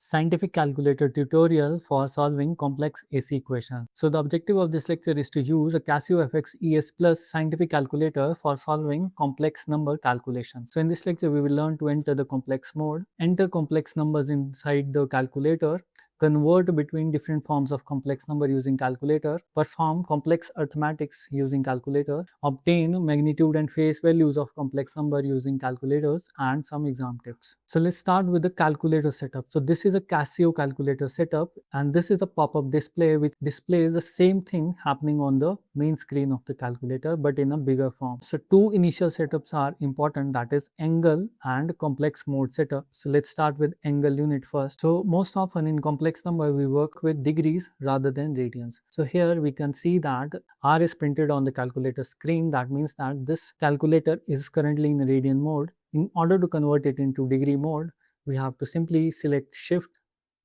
scientific calculator tutorial for solving complex AC equations. So the objective of this lecture is to use a Casio fx-991ES Plus scientific calculator for solving complex number calculations. So in this lecture we will learn to enter the complex mode, enter complex numbers inside the calculator, convert between different forms of complex number using calculator, perform complex arithmetics using calculator, obtain magnitude and phase values of complex number using calculators, and some exam tips. So let's start with the calculator setup. So this is a Casio calculator setup, and this is a pop-up display which displays the same thing happening on the main screen of the calculator but in a bigger form. So two initial setups are important, that is angle and complex mode setup. So let's start with angle unit first. So most often in complex number we work with degrees rather than radians. So here we can see that R is printed on the calculator screen. That means that this calculator is currently in radian mode. In order to convert it into degree mode, we have to simply select shift,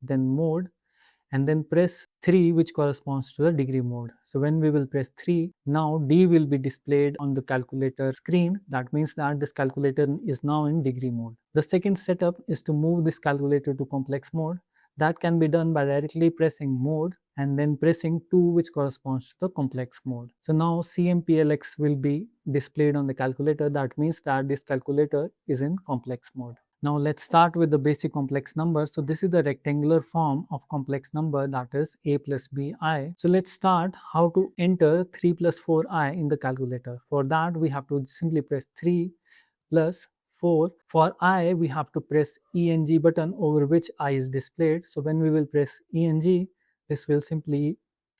then mode, and then press 3, which corresponds to the degree mode. So when we will press 3, now D will be displayed on the calculator screen. That means that this calculator is now in degree mode. The second setup is to move this calculator to complex mode. That can be done by directly pressing mode and then pressing 2, which corresponds to the complex mode. So now CMPLX will be displayed on the calculator. That means that this calculator is in complex mode. Now let's start with the basic complex number. So this is the rectangular form of complex number, that is a plus bi. So let's start how to enter 3 plus 4i in the calculator. For that we have to simply press 3 plus 4. For I, we have to press ENG button over which I is displayed. So when we will press ENG, this will simply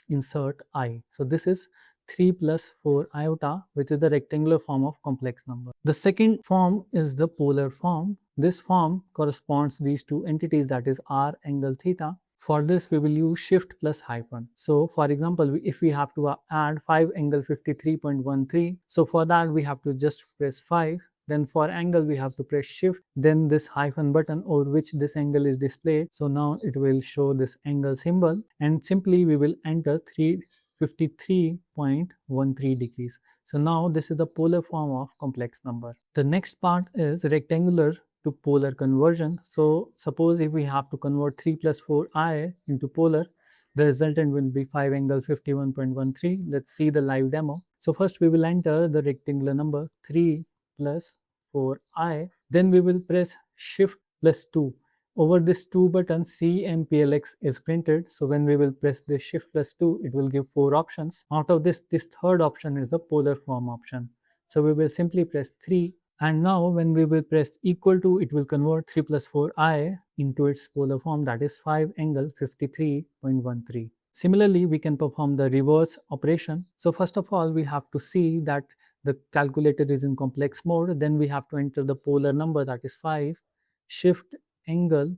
insert I. So this is 3 plus 4 iota, which is the rectangular form of complex number. The second form is the polar form. This form corresponds these two entities, that is R angle theta. For this we will use shift plus hyphen. So for example, if we have to add 5 angle 53.13, so for that we have to just press 5. Then for angle we have to press shift, then this hyphen button over which this angle is displayed. So now it will show this angle symbol, and simply we will enter 353.13 degrees. So now this is the polar form of complex number. The next part is rectangular to polar conversion. So suppose if we have to convert 3 plus 4i into polar, the resultant will be 5 angle 51.13. Let's see the live demo. So first we will enter the rectangular number 3 plus 4i, then we will press shift plus 2. Over this 2 button, CMPLX is printed. So when we will press this shift plus 2, it will give 4 options. Out of this third option is the polar form option. So we will simply press 3, and now when we will press equal to, it will convert 3 plus 4i into its polar form, that is 5 angle 53.13. Similarly, we can perform the reverse operation. So first of all, we have to see that the calculator is in complex mode. Then we have to enter the polar number, that is 5, shift angle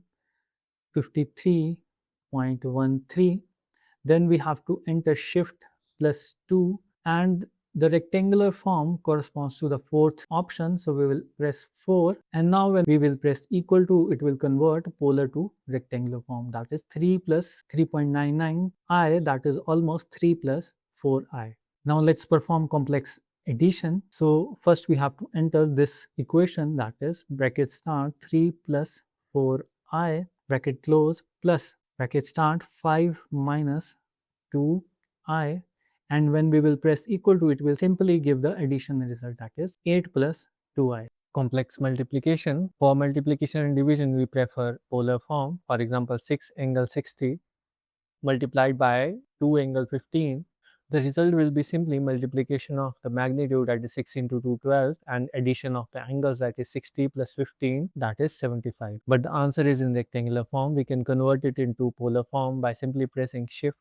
53.13. Then we have to enter shift plus 2, and the rectangular form corresponds to the fourth option. So we will press 4, and now when we will press equal to, it will convert polar to rectangular form, that is 3 plus 3.99i, that is almost 3 plus 4i. Now let's perform complex addition. So first we have to enter this equation, that is bracket start 3 plus 4i bracket close plus bracket start 5 minus 2i, and when we will press equal to, it will simply give the addition result, that is 8 plus 2i. Complex multiplication. For multiplication and division we prefer polar form. For example, 6 angle 60 multiplied by 2 angle 15. The result will be simply multiplication of the magnitude, that is 6 into 2, 12, and addition of the angles, that is 60 plus 15, that is 75. But the answer is in rectangular form. We can convert it into polar form by simply pressing shift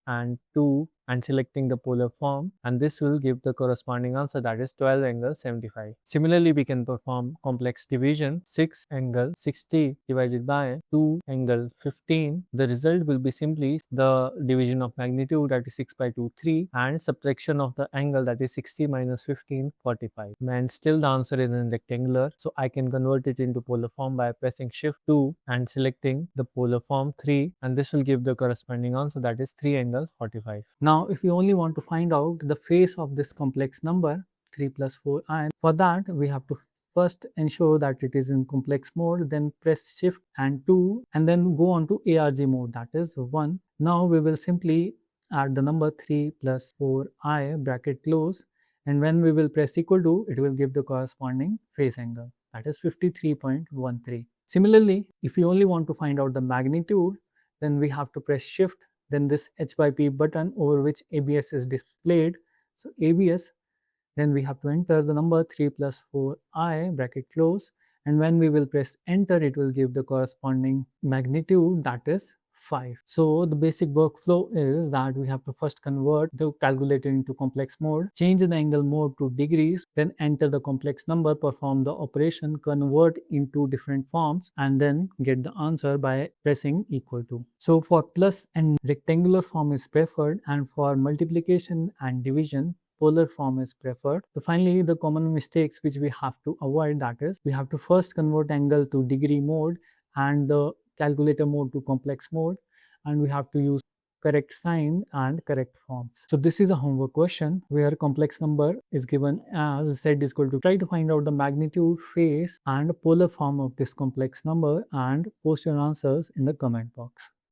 and 2 and selecting the polar form, and this will give the corresponding answer, that is 12 angle 75. Similarly, we can perform complex division. 6 angle 60 divided by 2 angle 15. The result will be simply the division of magnitude, that is 6 by 2, 3, and subtraction of the angle, that is 60 minus 15, 45. And still the answer is in rectangular. So I can convert it into polar form by pressing shift 2 and selecting the polar form 3, and this will give the corresponding answer, that is 3 angle 45. Now if we only want to find out the face of this complex number 3 plus 4i, for that we have to first ensure that it is in complex mode, then press shift and 2 and then go on to ARG mode, that is 1. Now we will simply add the number 3 plus 4i bracket close, and when we will press equal to, it will give the corresponding phase angle, that is 53.13. Similarly, if you only want to find out the magnitude, then we have to press shift, then this H by P button over which ABS is displayed. So ABS, then we have to enter the number 3 plus 4i bracket close, and when we will press enter, it will give the corresponding magnitude, that is 5. So the basic workflow is that we have to first convert the calculator into complex mode, change the angle mode to degrees, then enter the complex number, perform the operation, convert into different forms, and then get the answer by pressing equal to. So for plus and rectangular form is preferred, and for multiplication and division, polar form is preferred. So finally, the common mistakes which we have to avoid, that is, we have to first convert angle to degree mode and the calculator mode to complex mode, and we have to use correct sign and correct forms. So this is a homework question where complex number is given as z is equal to, try to find out the magnitude, phase and polar form of this complex number and post your answers in the comment box.